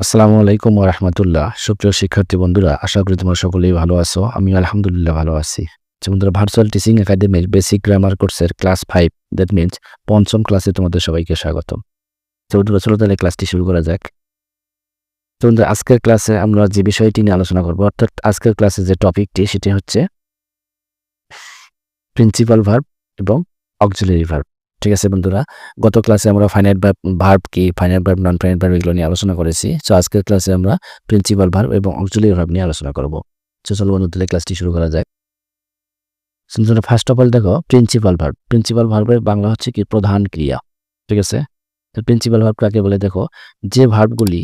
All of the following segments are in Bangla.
আসসালামু আলাইকুম ওয়া রাহমাতুল্লাহ। সুপ্রিয় শিক্ষার্থী বন্ধুরা, আশা করি তোমরা সকলেই ভালো আছো। আমি আলহামদুলিল্লাহ ভালো আছি। বন্ধুরা, ভার্চুয়াল টিচিং একাডেমির বেসিক গ্রামার কোর্সের ক্লাস 5, দ্যাট মিন্স পঞ্চম ক্লাসে তোমাদের সবাইকে স্বাগতম। বন্ধুরা, চলো তাহলে ক্লাসটি শুরু করা যাক। বন্ধুরা, আজকের ক্লাসে আমরা যে বিষয়টি নিয়ে আলোচনা করব, অর্থাৎ আজকের ক্লাসে যে টপিকটি সেটি হচ্ছে প্রিন্সিপাল ভার্ব এবং অক্সিলারি ভার্ব। ঠিক আছে বন্ধুরা, গত ক্লাসে আমরা ফাইনাইট ভার্ব কি, finite verb, non finite verb এগুলো নিয়ে আলোচনা করেছি। সো আজকের ক্লাসে আমরা প্রিন্সিপাল ভার্ব এবং অক্সিলারি ভার্ব নিয়ে আলোচনা করব। সো চলো বন্ধু, তাহলে ক্লাসটি শুরু করা যাক। ফার্স্ট অফ অল দেখো, প্রিন্সিপাল ভার্ব। প্রিন্সিপাল ভার্বের বাংলা হচ্ছে কি, প্রধান ক্রিয়া। ঠিক আছে, তো প্রিন্সিপাল ভার্ব কাকে বলে? দেখো, যে ভার্বগুলি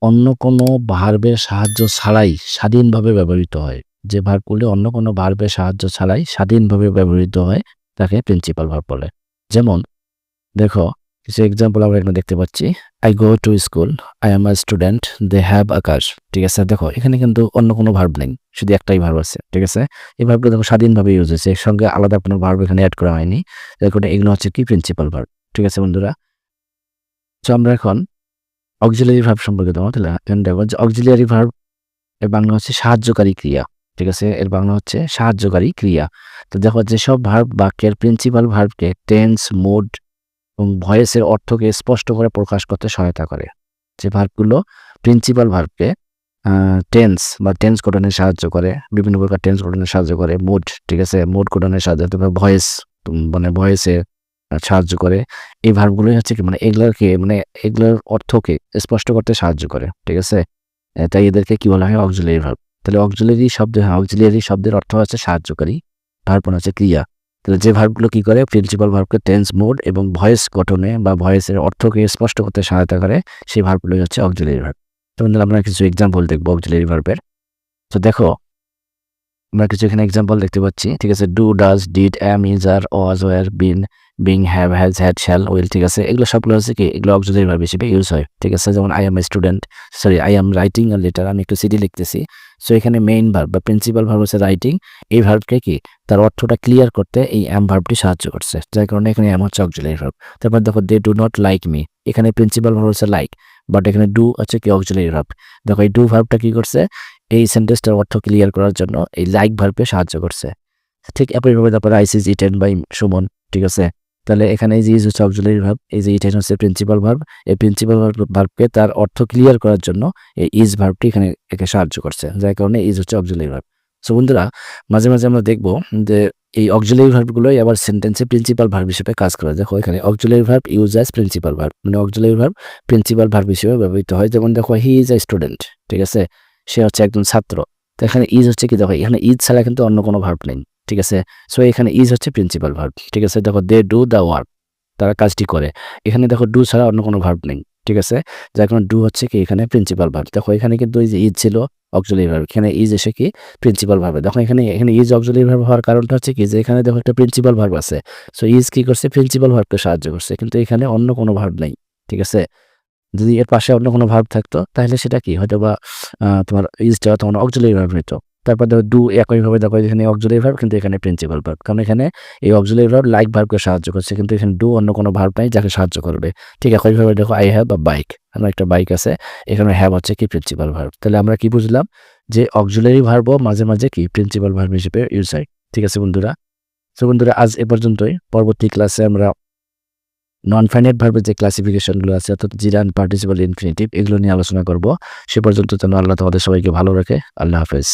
অন্য কোনো ভার্বের সাহায্য ছাড়াই স্বাধীনভাবে ব্যবহৃত হয়, যে ভার্বগুলি অন্য কোনো ভার্বের সাহায্য ছাড়াই স্বাধীনভাবে ব্যবহৃত হয় তাকে প্রিন্সিপাল ভার্ব বলে। যেমন দেখো, কিছু এক্সাম্পল আমরা এখানে দেখতে পাচ্ছি। I go to school, I am a student, they have a car. ঠিক আছে, দেখো এখানে কিন্তু অন্য কোনো ভার্ব নেই, শুধু একটাই ভার্ব আছে। ঠিক আছে, এই ভার্বটা দেখো স্বাধীনভাবে ইউজ হয়েছে, এর সঙ্গে আলাদা কোনো ভার্ব এখানে অ্যাড করা হয়নি। দেখো এগুলো হচ্ছে কি, প্রিন্সিপাল ভার্ব। ঠিক আছে বন্ধুরা, তো আমরা এখন অক্সিলারি ভার্ব সম্পর্কে দেখো যে অক্সিলারি ভার্ব এর বাংলা হচ্ছে সাহায্যকারী ক্রিয়া। ঠিক আছে, এর বাংলা হচ্ছে সাহায্যকারী ক্রিয়া। তো দেখো, যেসব ভার্ব বাক্যের প্রিন্সিপাল ভার্বকে টেন্স, মোড এবং ভয়েসের অর্থকে স্পষ্ট করে প্রকাশ করতে সহায়তা করে, যে ভার্বগুলো প্রিন্সিপাল ভার্বকে টেন্স বা টেন্স গঠনে সাহায্য করে, বিভিন্ন প্রকার টেন্স গঠনে সাহায্য করে, মোড, ঠিক আছে, মোড গঠনে সাহায্য করে, ভয়েস মানে ভয়েসে সাহায্য করে। এই ভার্বগুলোই হচ্ছে কি, মানে এগুলোর অর্থকে স্পষ্ট করতে সাহায্য করে। ঠিক আছে, তাই এদেরকে কি বলা হয়, অক্সিলারি ভার্ব। তাহলে অক্সিলারি শব্দের অর্থ হচ্ছে সাহায্যকারী, ভার্ব হচ্ছে ক্রিয়া। তাহলে যে ভার্বগুলো কি করে, প্রিন্সিপাল ভার্বকে টেন্স, মোড এবং ভয়েস গঠনে বা ভয়েসের অর্থকে স্পষ্ট করতে সহায়তা করে, সেই ভার্বগুলোই হচ্ছে অক্সিলারি ভার্ব। তো আমরা কিছু এক্সাম্পল দেখবো অক্সিলারি ভার্বের। তো দেখো, আমরা কিছু এখানে এক্সাম্পল দেখতে পাচ্ছি। ঠিক আছে, do, does, did, am, is, are, was, were, been, being, have, has, had, shall, will. ঠিক আছে, এগুলো সবগুলো হচ্ছে কি, এগুলো অক্সিলারি ভার্ব হিসেবে ইউজ হয়। ঠিক আছে, যেমন I M a student, I am writing a letter, আমি একটু সিডি লিখতেছি। সো এখানে মেইন ভার্ব বা প্রিন্সিপাল ভার্ব হচ্ছে রাইটিং। এই ভার্বকে কি, তার অর্থটা ক্লিয়ার করতে এই অ্যাম ভার্বটি সাহায্য করছে, যার কারণে এখানে অ্যাম হচ্ছে অক্সিলারি ভার্ব। তারপর দেখো, they do not like me, এখানে প্রিন্সিপাল ভার্ব হচ্ছে লাইক, বাট এখানে ডু হচ্ছে কি, অক্সিলারি ভার্ব। দেখো, এই ডু ভার্বটা কি করছে, এই সেন্টেন্সটার অর্থ ক্লিয়ার করার জন্য এই লাইক ভার্বকে সাহায্য করছে। ঠিক একইভাবে তারপরে আইস ইজ ইটেন বাই সুমন। ঠিক আছে, তাহলে এখানে এই যে ইজ হচ্ছে অক্সিলারি ভার্ব, এই যে ইটেন হচ্ছে প্রিন্সিপাল ভার্ব। এই প্রিন্সিপাল ভার্বকে তার অর্থ ক্লিয়ার করার জন্য এই ইজ ভার্বটি এখানে একে সাহায্য করছে, যার কারণে ইজ হচ্ছে অক্সিলারি ভার্ব। সো বন্ধুরা, মাঝে মাঝে আমরা দেখবো যে এই অক্সিলারি ভার্বগুলোই আবার সেন্টেন্সে প্রিন্সিপাল ভার্ব হিসেবে কাজ করে। দেখো এখানে auxiliary verb use as principal verb, মানে অক্সিলারি ভার্ব প্রিন্সিপাল ভার্ব হিসেবে ব্যবহৃত হয়। যেমন দেখো, হি ইজ এ স্টুডেন্ট। ঠিক আছে, সে হচ্ছে একজন ছাত্র। তো এখানে ইজ হচ্ছে কি, দেখো এখানে ইজ ছাড়া কিন্তু অন্য কোনো ভার্ব নেই। ঠিক আছে, সো এখানে ইজ হচ্ছে প্রিন্সিপাল ভার্ব। ঠিক আছে, দেখো, দে ডু দ্য ওয়ার্ক, তারা কাজটি করে। এখানে দেখো, ডু ছাড়া অন্য কোনো ভার্ব নেই। ঠিক আছে, যার কারণে ডু হচ্ছে কি এখানে প্রিন্সিপাল ভার্ব। দেখো এখানে কিন্তু এই যে ইজ ছিল অক্সিলারি ভার্ব, এখানে ইজ এসে কি প্রিন্সিপাল ভার্ব। দেখো এখানে ইজ অক্সিলারি ভার্ব হওয়ার কারণটা হচ্ছে কি, যে এখানে দেখো একটা প্রিন্সিপাল ভার্ব আছে। সো ইজ কি করছে, প্রিন্সিপাল ভার্বকে সাহায্য করছে, কিন্তু এখানে অন্য কোনো ভার্ব নেই। ঠিক আছে, যদি এর পাশে অন্য কোনো ভার্ব থাকতো তাহলে সেটা কি হয়তো বা তোমার ইজটা তখন অক্সিলারি ভার্ব হতো। তারপর দেখো, ডু একইভাবে দেখো এখানে অক্সিলারি ভার্ব, কিন্তু এখানে প্রিন্সিপাল ভার্ব, কারণ এখানে এই অক্সিলারি ভার্ব লাইক ভার্বকে সাহায্য করছে, কিন্তু এখানে ডু অন্য কোনো ভার্ব নাই যাকে সাহায্য করবে। ঠিক একইভাবে দেখো, আই হ্যাভ আ বাইক, আমার একটা বাইক আছে, এখানে হ্যাভ হচ্ছে কি প্রিন্সিপাল ভার্ব। তাহলে আমরা কি বুঝলাম, যে অক্সিলারি ভার্বও মাঝে মাঝে কি প্রিন্সিপাল ভার্ব হিসেবে ইউজ হয়। ঠিক আছে বন্ধুরা, তো বন্ধুরা আজ এ পর্যন্তই। পরবর্তী ক্লাসে আমরা নন ফাইনাইট ভার্বের যে ক্লাসিফিকেশনগুলো আছে, অর্থাৎ জিরান, পার্টিসিপল, ইনফিনিটিভ, এগুলো নিয়ে আলোচনা করব। সে পর্যন্ত যেন আল্লাহ তোমাদের সবাইকে ভালো রাখে। আল্লাহ হাফেজ।